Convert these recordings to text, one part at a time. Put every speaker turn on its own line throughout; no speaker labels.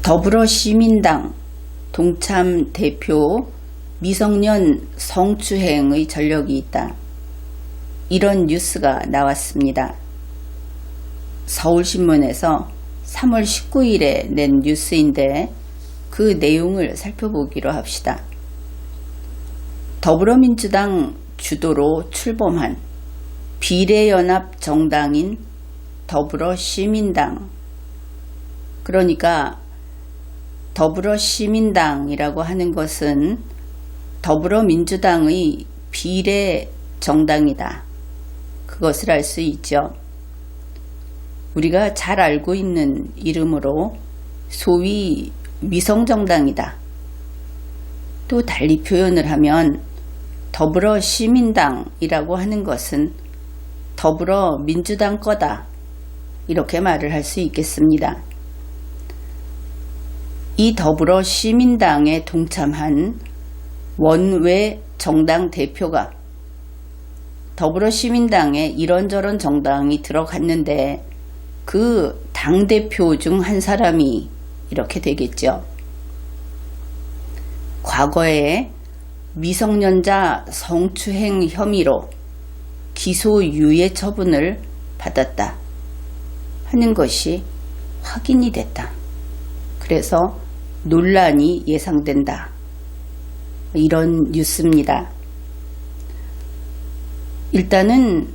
더불어시민당 동참 대표 미성년 성추행의 전력이 있다. 이런 뉴스가 나왔습니다. 서울신문에서 3월 19일에 낸 뉴스인데 그 내용을 살펴보기로 합시다. 더불어민주당 주도로 출범한 비례연합 정당인 더불어시민당, 그러니까 더불어시민당이라고 하는 것은 더불어민주당의 비례 정당이다. 그것을 알 수 있죠. 우리가 잘 알고 있는 이름으로 소위 위성정당이다. 또 달리 표현을 하면 더불어시민당이라고 하는 것은 더불어민주당 거다. 이렇게 말을 할 수 있겠습니다. 이 더불어시민당에 동참한 원외 정당 대표가 더불어시민당에 이런저런 정당이 들어갔는데 그 당대표 중 한 사람이 이렇게 되겠죠. 과거에 미성년자 성추행 혐의로 기소유예 처분을 받았다 하는 것이 확인이 됐다. 그래서 논란이 예상된다. 이런 뉴스입니다. 일단은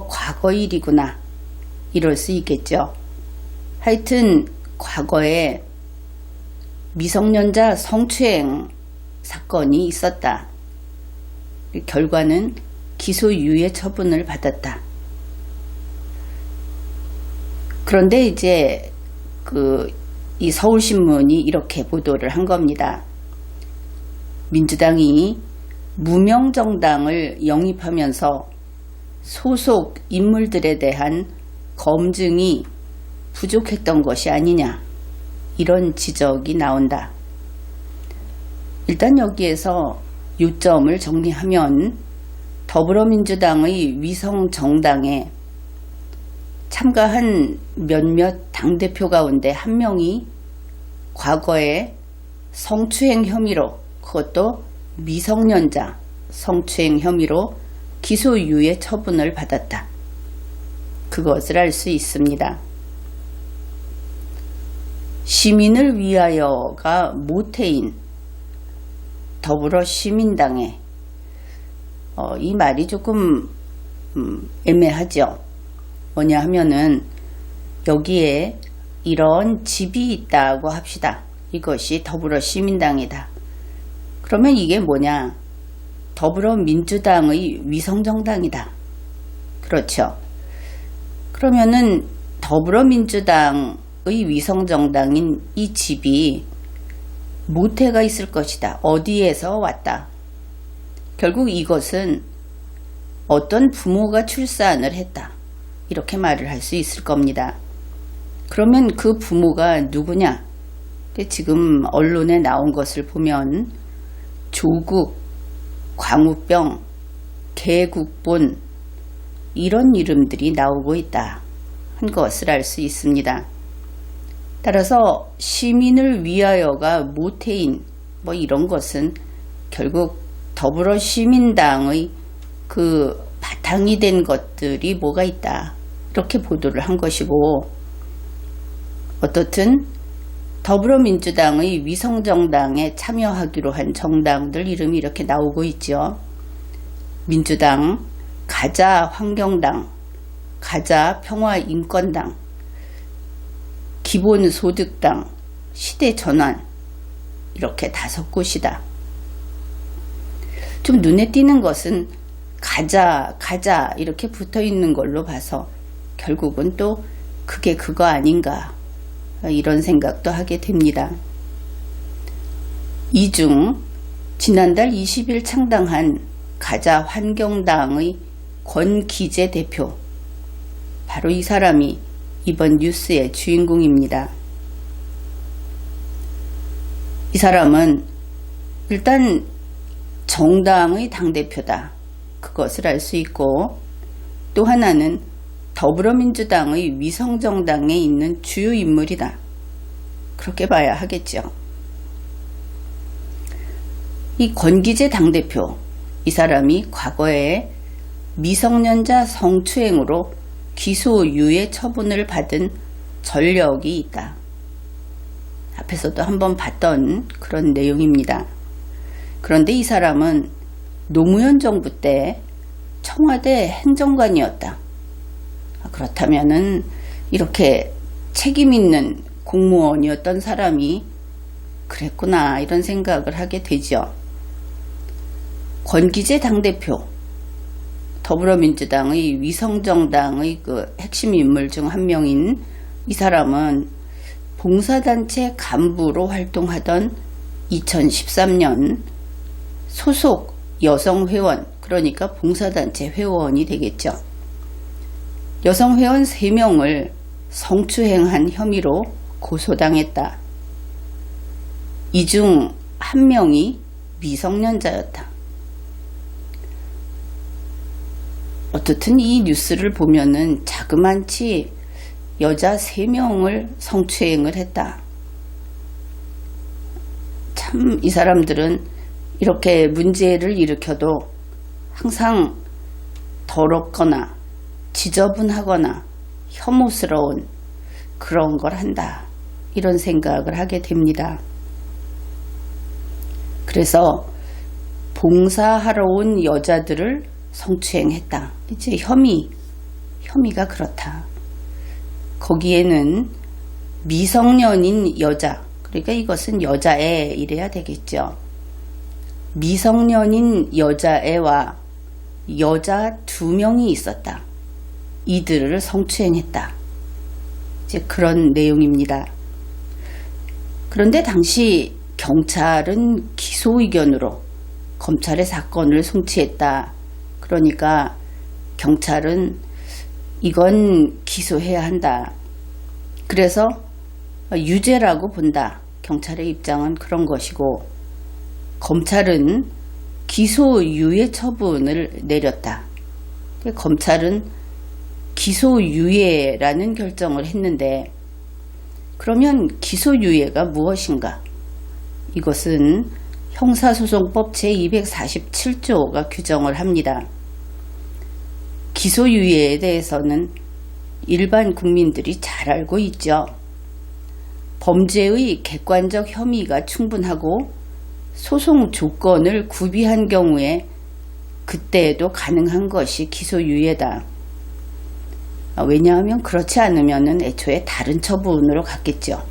과거 일이구나 이럴 수 있겠죠. 하여튼 과거에 미성년자 성추행 사건이 있었다. 결과는 기소유예 처분을 받았다. 그런데 이제 이 서울신문이 이렇게 보도를 한 겁니다. 민주당이 무명정당을 영입하면서 소속 인물들에 대한 검증이 부족했던 것이 아니냐, 이런 지적이 나온다. 일단 여기에서 요점을 정리하면 더불어민주당의 위성정당에 참가한 몇몇 당대표 가운데 한 명이 과거에 성추행 혐의로, 그것도 미성년자 성추행 혐의로 기소유예 처분을 받았다. 그것을 알 수 있습니다. 시민을 위하여가 모태인 더불어시민당에 이 말이 조금 애매하죠. 뭐냐 하면은 여기에 이런 집이 있다고 합시다. 이것이 더불어시민당이다. 그러면 이게 뭐냐? 더불어민주당의 위성정당이다. 그렇죠. 그러면은 더불어민주당의 위성정당인 이 집이 모태가 있을 것이다. 어디에서 왔다. 결국 이것은 어떤 부모가 출산을 했다. 이렇게 말을 할 수 있을 겁니다. 그러면 그 부모가 누구냐? 지금 언론에 나온 것을 보면 조국, 광우병, 개국본 이런 이름들이 나오고 있다 한 것을 알 수 있습니다. 따라서 시민을 위하여가 모태인 이런 것은 결국 더불어시민당의 그 바탕이 된 것들이 뭐가 있다, 이렇게 보도를 한 것이고, 어떻든 더불어민주당의 위성정당에 참여하기로 한 정당들 이름이 이렇게 나오고 있죠. 민주당, 가자환경당, 가자평화인권당, 기본소득당, 시대전환, 이렇게 5곳이다. 좀 눈에 띄는 것은 가자 이렇게 붙어있는 걸로 봐서 결국은 또 그게 그거 아닌가, 이런 생각도 하게 됩니다. 이 중 지난달 20일 창당한 가자환경당의 권기재 대표, 바로 이 사람이 이번 뉴스의 주인공입니다. 이 사람은 일단 정당의 당대표다. 그것을 알 수 있고, 또 하나는 더불어민주당의 위성정당에 있는 주요 인물이다. 그렇게 봐야 하겠죠. 이 권기재 당대표, 이 사람이 과거에 미성년자 성추행으로 기소유예 처분을 받은 전력이 있다. 앞에서도 한번 봤던 그런 내용입니다. 그런데 이 사람은 노무현 정부 때 청와대 행정관이었다. 그렇다면은 이렇게 책임 있는 공무원이었던 사람이 그랬구나, 이런 생각을 하게 되죠. 권기재 당대표, 더불어민주당의 위성정당의 그 핵심 인물 중 한 명인 이 사람은 봉사단체 간부로 활동하던 2013년 소속 여성회원, 그러니까 봉사단체 회원이 되겠죠. 여성회원 3명을 성추행한 혐의로 고소당했다. 이 중 1명이 미성년자였다. 어떻든 이 뉴스를 보면은 자그만치 여자 3명을 성추행을 했다. 참 이 사람들은 이렇게 문제를 일으켜도 항상 더럽거나 지저분하거나 혐오스러운 그런 걸 한다, 이런 생각을 하게 됩니다. 그래서 봉사하러 온 여자들을 성추행했다. 이제 혐의가 그렇다. 거기에는 미성년인 여자, 그러니까 이것은 여자애 이래야 되겠죠. 미성년인 여자애와 여자 2명이 있었다. 이들을 성추행했다. 이제 그런 내용입니다. 그런데 당시 경찰은 기소 의견으로 검찰의 사건을 송치했다. 그러니까 경찰은 이건 기소해야 한다. 그래서 유죄라고 본다. 경찰의 입장은 그런 것이고, 검찰은 기소유예 처분을 내렸다. 검찰은 기소유예라는 결정을 했는데, 그러면 기소유예가 무엇인가? 이것은 형사소송법 제247조가 규정을 합니다. 기소유예에 대해서는 일반 국민들이 잘 알고 있죠. 범죄의 객관적 혐의가 충분하고 소송 조건을 구비한 경우에 그때에도 가능한 것이 기소유예다. 왜냐하면 그렇지 않으면 애초에 다른 처분으로 갔겠죠.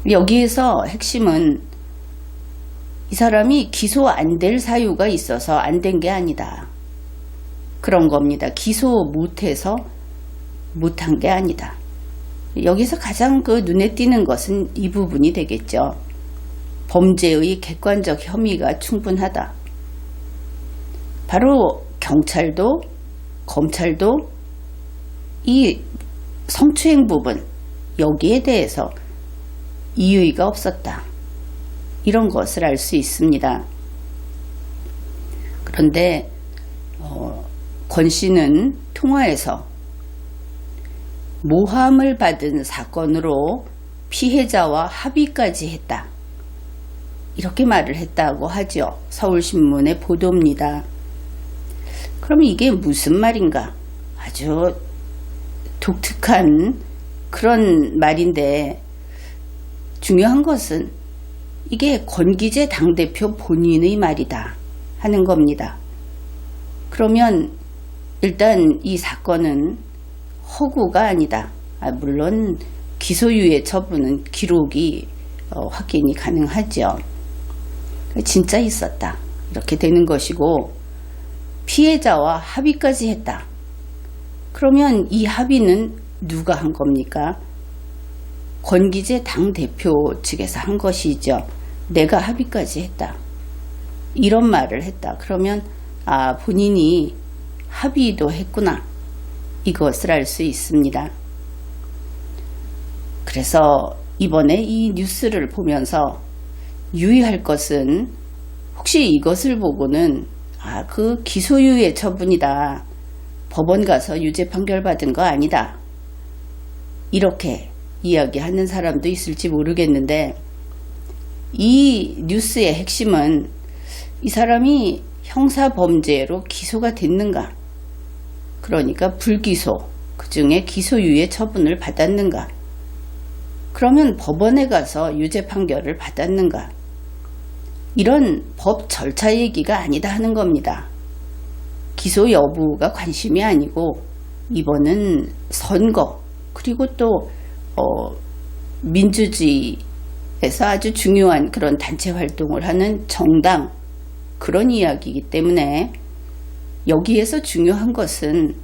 여기에서 핵심은 이 사람이 기소 안 될 사유가 있어서 안 된 게 아니다. 그런 겁니다. 기소 못해서 못한 게 아니다. 여기서 가장 그 눈에 띄는 것은 이 부분이 되겠죠. 범죄의 객관적 혐의가 충분하다. 바로 경찰도 검찰도 이 성추행 부분, 여기에 대해서 이의가 없었다. 이런 것을 알 수 있습니다. 그런데 권 씨는 통화에서 모함을 받은 사건으로 피해자와 합의까지 했다. 이렇게 말을 했다고 하죠. 서울신문의 보도입니다. 그럼 이게 무슨 말인가? 아주 독특한 그런 말인데, 중요한 것은 이게 권기재 당대표 본인의 말이다 하는 겁니다. 그러면 일단 이 사건은 허구가 아니다. 물론 기소유예 처분은 기록이 확인이 가능하죠. 진짜 있었다. 이렇게 되는 것이고, 피해자와 합의까지 했다. 그러면 이 합의는 누가 한 겁니까? 권기재 당대표 측에서 한 것이죠. 내가 합의까지 했다. 이런 말을 했다. 그러면 본인이 합의도 했구나. 이것을 알 수 있습니다. 그래서 이번에 이 뉴스를 보면서 유의할 것은, 혹시 이것을 보고는 그 기소유예 처분이다. 법원 가서 유죄 판결 받은 거 아니다. 이렇게 이야기하는 사람도 있을지 모르겠는데, 이 뉴스의 핵심은 이 사람이 형사범죄로 기소가 됐는가, 그러니까 불기소, 그 중에 기소유예 처분을 받았는가, 그러면 법원에 가서 유죄 판결을 받았는가, 이런 법 절차 얘기가 아니다 하는 겁니다. 기소 여부가 관심이 아니고 이번은 선거, 그리고 또 민주주의에서 아주 중요한 그런 단체 활동을 하는 정당, 그런 이야기이기 때문에 여기에서 중요한 것은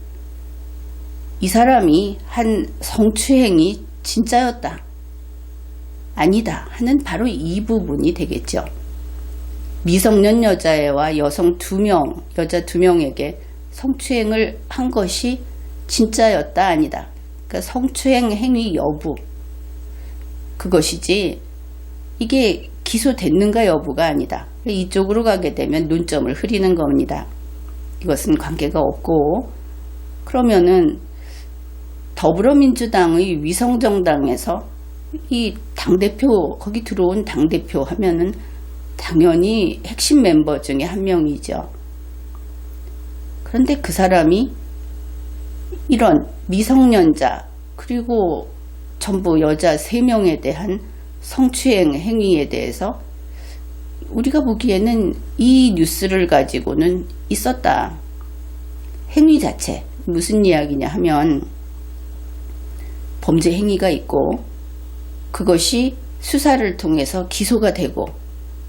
이 사람이 한 성추행이 진짜였다, 아니다 하는 바로 이 부분이 되겠죠. 미성년 여자애와 여성 2명, 여자 2명에게 성추행을 한 것이 진짜였다, 아니다. 그러니까 성추행 행위 여부, 그것이지 이게 기소됐는가 여부가 아니다. 이쪽으로 가게 되면 논점을 흐리는 겁니다. 이것은 관계가 없고, 그러면은 더불어민주당의 위성정당에서 이 당대표, 거기 들어온 당대표 하면은 당연히 핵심 멤버 중에 한 명이죠. 그런데 그 사람이 이런 미성년자, 그리고 전부 여자 3명에 대한 성추행 행위에 대해서 우리가 보기에는 이 뉴스를 가지고는 있었다. 행위 자체, 무슨 이야기냐 하면 범죄 행위가 있고 그것이 수사를 통해서 기소가 되고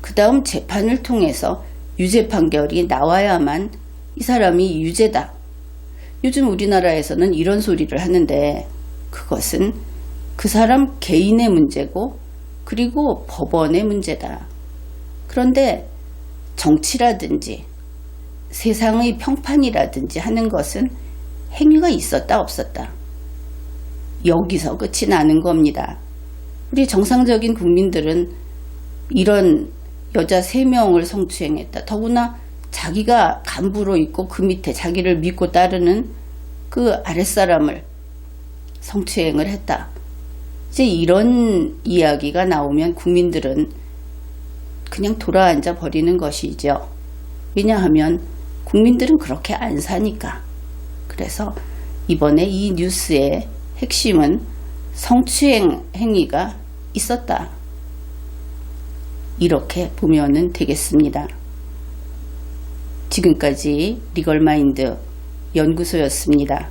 그 다음 재판을 통해서 유죄 판결이 나와야만 이 사람이 유죄다. 요즘 우리나라에서는 이런 소리를 하는데 그것은 그 사람 개인의 문제고 그리고 법원의 문제다. 그런데 정치라든지 세상의 평판이라든지 하는 것은 행위가 있었다 없었다, 여기서 끝이 나는 겁니다. 우리 정상적인 국민들은 이런 여자 3명을 성추행했다, 더구나 자기가 간부로 있고 그 밑에 자기를 믿고 따르는 그 아랫사람을 성추행을 했다, 이제 이런 이야기가 나오면 국민들은 그냥 돌아앉아 버리는 것이죠. 왜냐하면 국민들은 그렇게 안 사니까. 그래서 이번에 이 뉴스의 핵심은 성추행 행위가 있었다, 이렇게 보면 되겠습니다. 지금까지 리걸마인드 연구소였습니다.